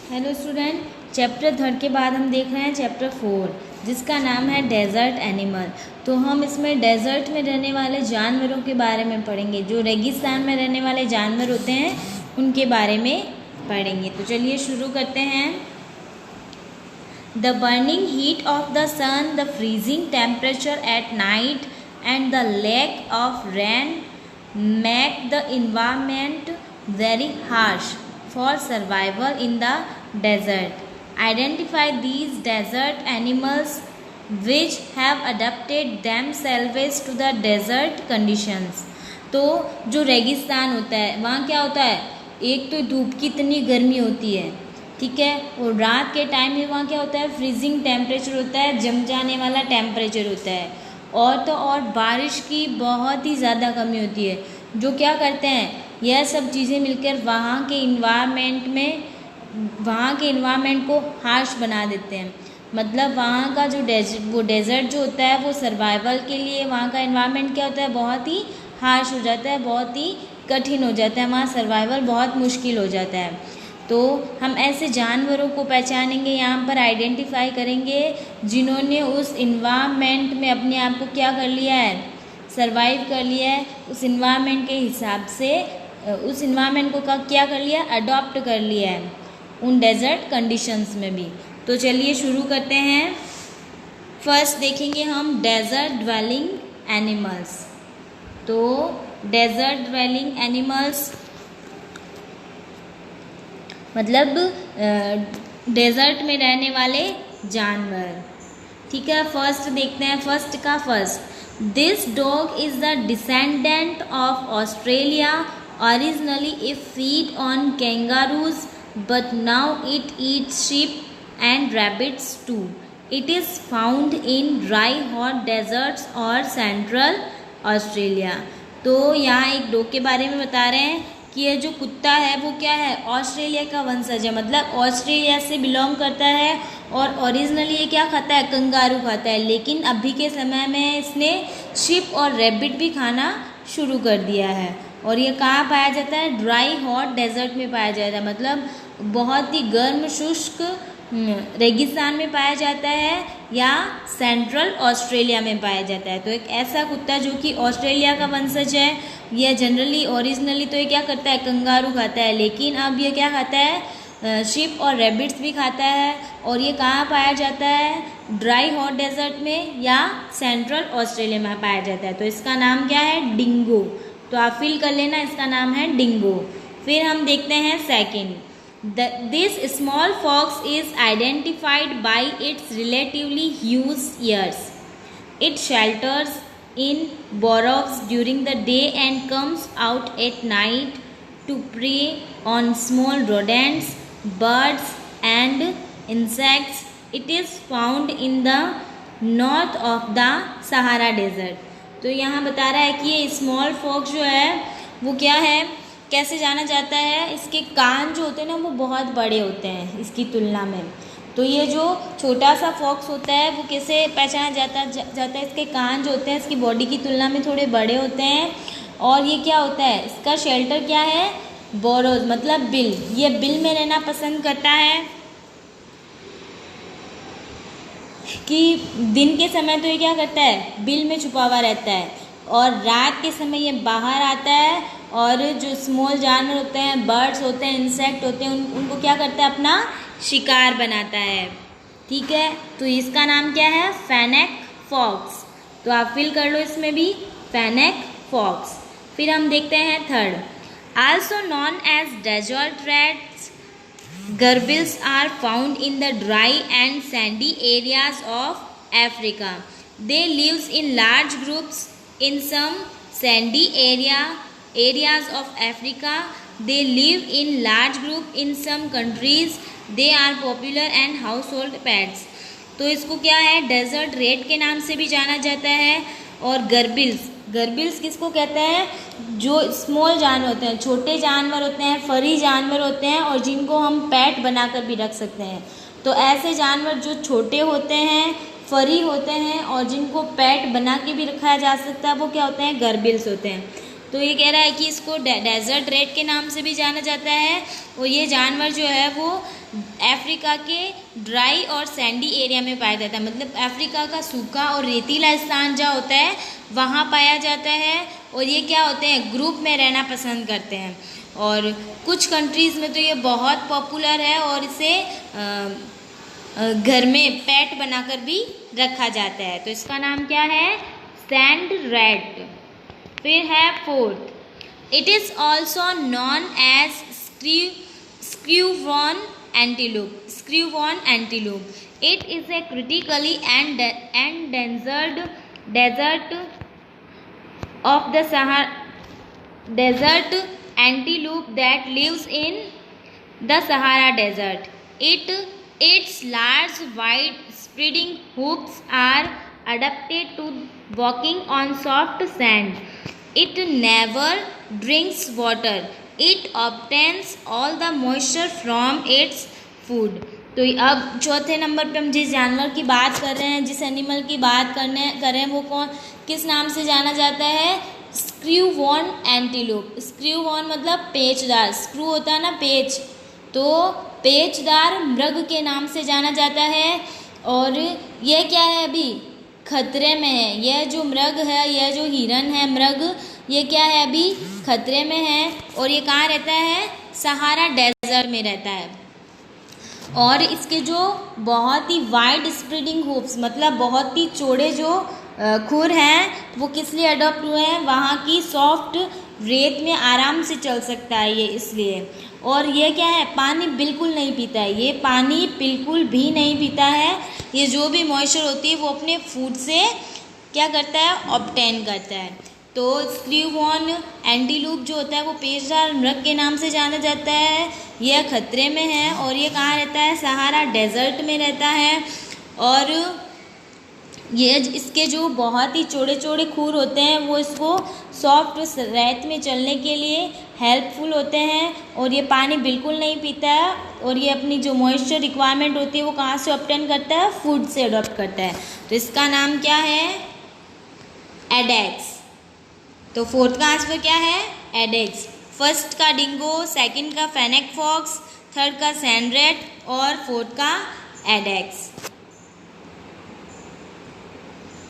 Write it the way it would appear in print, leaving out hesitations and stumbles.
Hello student, chapter 3 के बाद हम देख रहे हैं चैप्टर 4 जिसका नाम है डेजर्ट एनिमल। तो हम इसमें डेजर्ट में रहने वाले जानवरों के बारे में पढ़ेंगे। जो रेगिस्तान में रहने वाले जानवर होते हैं उनके बारे में पढ़ेंगे। तो चलिए शुरू करते हैं। The burning heat of the sun, the freezing temperature at night and the lack of rain make the environment very harsh for survival in the desert. Identify these desert animals which have adapted themselves to the desert conditions. तो जो रेगिस्तान होता है वहाँ क्या होता है, एक तो धूप की इतनी गर्मी होती है, ठीक है, और रात के टाइम में वहाँ क्या होता है, फ्रीजिंग टेम्परेचर होता है, जम जाने वाला टेम्परेचर होता है, और तो और बारिश की बहुत ही ज़्यादा कमी होती है। जो क्या करते हैं, यह सब चीज़ें मिलकर वहाँ के इन्वायरमेंट को हार्श बना देते हैं। मतलब वहाँ का जो डेजर्ट जो होता है वो सर्वाइवल के लिए वहाँ का इन्वायरमेंट क्या होता है, बहुत ही हार्श हो जाता है, बहुत ही कठिन हो जाता है, वहाँ सर्वाइवल बहुत मुश्किल हो जाता है। तो हम ऐसे जानवरों को पहचानेंगे, यहाँ पर आइडेंटिफाई करेंगे जिन्होंने उस इन्वायरमेंट में अपने आप को क्या कर लिया है, सर्वाइव कर लिया है, उस इन्वायरमेंट के हिसाब से उस इन्वायरमेंट को क्या कर लिया, अडॉप्ट कर लिया है उन डेजर्ट कंडीशंस में भी। तो चलिए शुरू करते हैं। फर्स्ट देखेंगे हम डेजर्ट ड्वेलिंग एनिमल्स। तो डेजर्ट ड्वेलिंग एनिमल्स मतलब डेजर्ट में रहने वाले जानवर, ठीक है। फर्स्ट देखते हैं, first this dog is the descendant of Australia. Originally it feed on kangaroos but now it eats sheep and rabbits too. It is found in dry hot deserts और सेंट्रल ऑस्ट्रेलिया। तो यहाँ एक dog के बारे में बता रहे हैं कि ये जो कुत्ता है वो क्या है, ऑस्ट्रेलिया का वंशज है, मतलब ऑस्ट्रेलिया से बिलोंग करता है, और ओरिजिनली ये क्या खाता है, कंगारू खाता है, लेकिन अभी के समय में इसने शिप और रैबिट भी खाना शुरू कर दिया है। और ये कहाँ पाया जाता है, ड्राई हॉट डेजर्ट में पाया जाता है, मतलब बहुत ही गर्म शुष्क रेगिस्तान में पाया जाता है या सेंट्रल ऑस्ट्रेलिया में पाया जाता है। तो एक ऐसा कुत्ता जो कि ऑस्ट्रेलिया का वंशज है, यह जनरली ओरिजिनली तो ये क्या करता है, कंगारू खाता है, लेकिन अब ये क्या खाता है, शिप और रैबिट्स भी खाता है। और ये कहाँ पाया जाता है, ड्राई हॉट डेजर्ट में या सेंट्रल ऑस्ट्रेलिया में पाया जाता है। तो इसका नाम क्या है, डिंगो। तो आप फील कर लेना, इसका नाम है डिंगो। फिर हम देखते हैं second. This small fox is identified by its relatively huge ears. It shelters in burrows during the day and comes out at night to prey on small rodents, birds and insects. It is found in the north of the Sahara Desert. तो यहाँ बता रहा है कि ये small fox जो है वो क्या है, कैसे जाना जाता है, इसके कान जो होते हैं ना वो बहुत बड़े होते हैं इसकी तुलना में। तो ये जो छोटा सा फॉक्स होता है वो कैसे पहचाना जाता है, इसके कान जो होते हैं इसकी बॉडी की तुलना में थोड़े बड़े होते हैं। और ये क्या होता है, इसका शेल्टर क्या है, बोरोज मतलब बिल, ये बिल में रहना पसंद करता है। कि दिन के समय तो ये क्या करता है, बिल में छुपा हुआ रहता है, और रात के समय ये बाहर आता है, और जो स्मॉल जानवर होते हैं, बर्ड्स होते हैं, इंसेक्ट होते हैं, उनको क्या करता है, अपना शिकार बनाता है, ठीक है। तो इसका नाम क्या है, फेनेक फॉक्स। तो आप फील कर लो इसमें भी, फेनेक फॉक्स। फिर हम देखते हैं third, also known as desert rats, gerbils are found in the dry and sandy areas of Africa. They lives in large groups in some sandy areas of Africa. They live in large group in some countries. They are popular and household pets. तो इसको क्या है, desert rate के नाम से भी जाना जाता है। और गर्बिल्स किसको कहते हैं, जो स्मॉल जानवर होते हैं, छोटे जानवर होते हैं, फरी जानवर होते हैं, और जिनको हम पेट बनाकर भी रख सकते हैं। तो ऐसे जानवर जो छोटे होते हैं, फरी होते हैं, और जिनको पेट बना के भी रखा जा सकता है, वो क्या होते हैं, गर्बिल्स होते हैं। तो ये कह रहा है कि इसको डेजर्ट रेट के नाम से भी जाना जाता है, और ये जानवर जो है वो अफ्रीका के ड्राई और सैंडी एरिया में पाया जाता है, मतलब अफ्रीका का सूखा और रेतीला स्थान जहाँ होता है वहाँ पाया जाता है। और ये क्या होते हैं, ग्रुप में रहना पसंद करते हैं। और कुछ कंट्रीज़ में तो ये बहुत पॉपुलर है और इसे घर में पेट बनाकर भी रखा जाता है। तो इसका नाम क्या है, सैंड रैट। फिर है fourth, it is also known as screwhorn antelope. Screwhorn antelope, it is a critically endangered desert of the desert antelope that lives in the Sahara Desert. Its large, wide-spreading hoofs are adapted to walking on soft sand. It never drinks water. It obtains all the moisture from its food. तो अब चौथे number पे हम जिस जानवर की बात कर रहे हैं, जिस एनिमल की बात कर रहे हैं, वो किस नाम से जाना जाता है, स्क्रूवॉर्न एंटीलोप। स्क्रूवॉर्न मतलब पेचदार, स्क्रू होता है ना पेच, तो पेचदार मृग के नाम से जाना जाता है। और ये क्या है, अभी खतरे में है। यह जो मृग है, यह जो हिरन है मृग, ये क्या है, अभी खतरे में है। और ये कहाँ रहता है, सहारा डेजर्ट में रहता है। और इसके जो बहुत ही वाइड स्प्रेडिंग हूफ्स, मतलब बहुत ही चौड़े जो खुर हैं, वो किस लिए अडॉप्ट हुए हैं, वहाँ की सॉफ्ट रेत में आराम से चल सकता है ये इसलिए। और ये क्या है, पानी बिल्कुल नहीं पीता है, ये पानी बिल्कुल भी नहीं पीता है। ये जो भी मॉइस्चर होती है वो अपने फूड से क्या करता है, ऑब्टेन करता है। तो स्क्रूवॉर्न एंटीलोप जो होता है वो पेचदार मृग के नाम से जाना जाता है। यह खतरे में है और ये कहाँ रहता है, सहारा डेजर्ट में रहता है। और ये इसके जो बहुत ही चौड़े चौड़े खुर होते हैं वो इसको सॉफ्ट रेत में चलने के लिए हेल्पफुल होते हैं। और ये पानी बिल्कुल नहीं पीता है और ये अपनी जो मॉइस्चर रिक्वायरमेंट होती है वो कहाँ से ऑब्टेन करता है, फूड से अडॉप्ट करता है। तो इसका नाम क्या है, एडेक्स। तो फोर्थ का आंसर क्या है, एडेक्स। फर्स्ट का डिंगो, सेकंड का फेनेक फॉक्स, थर्ड का सैंड रैट और फोर्थ का एडेक्स।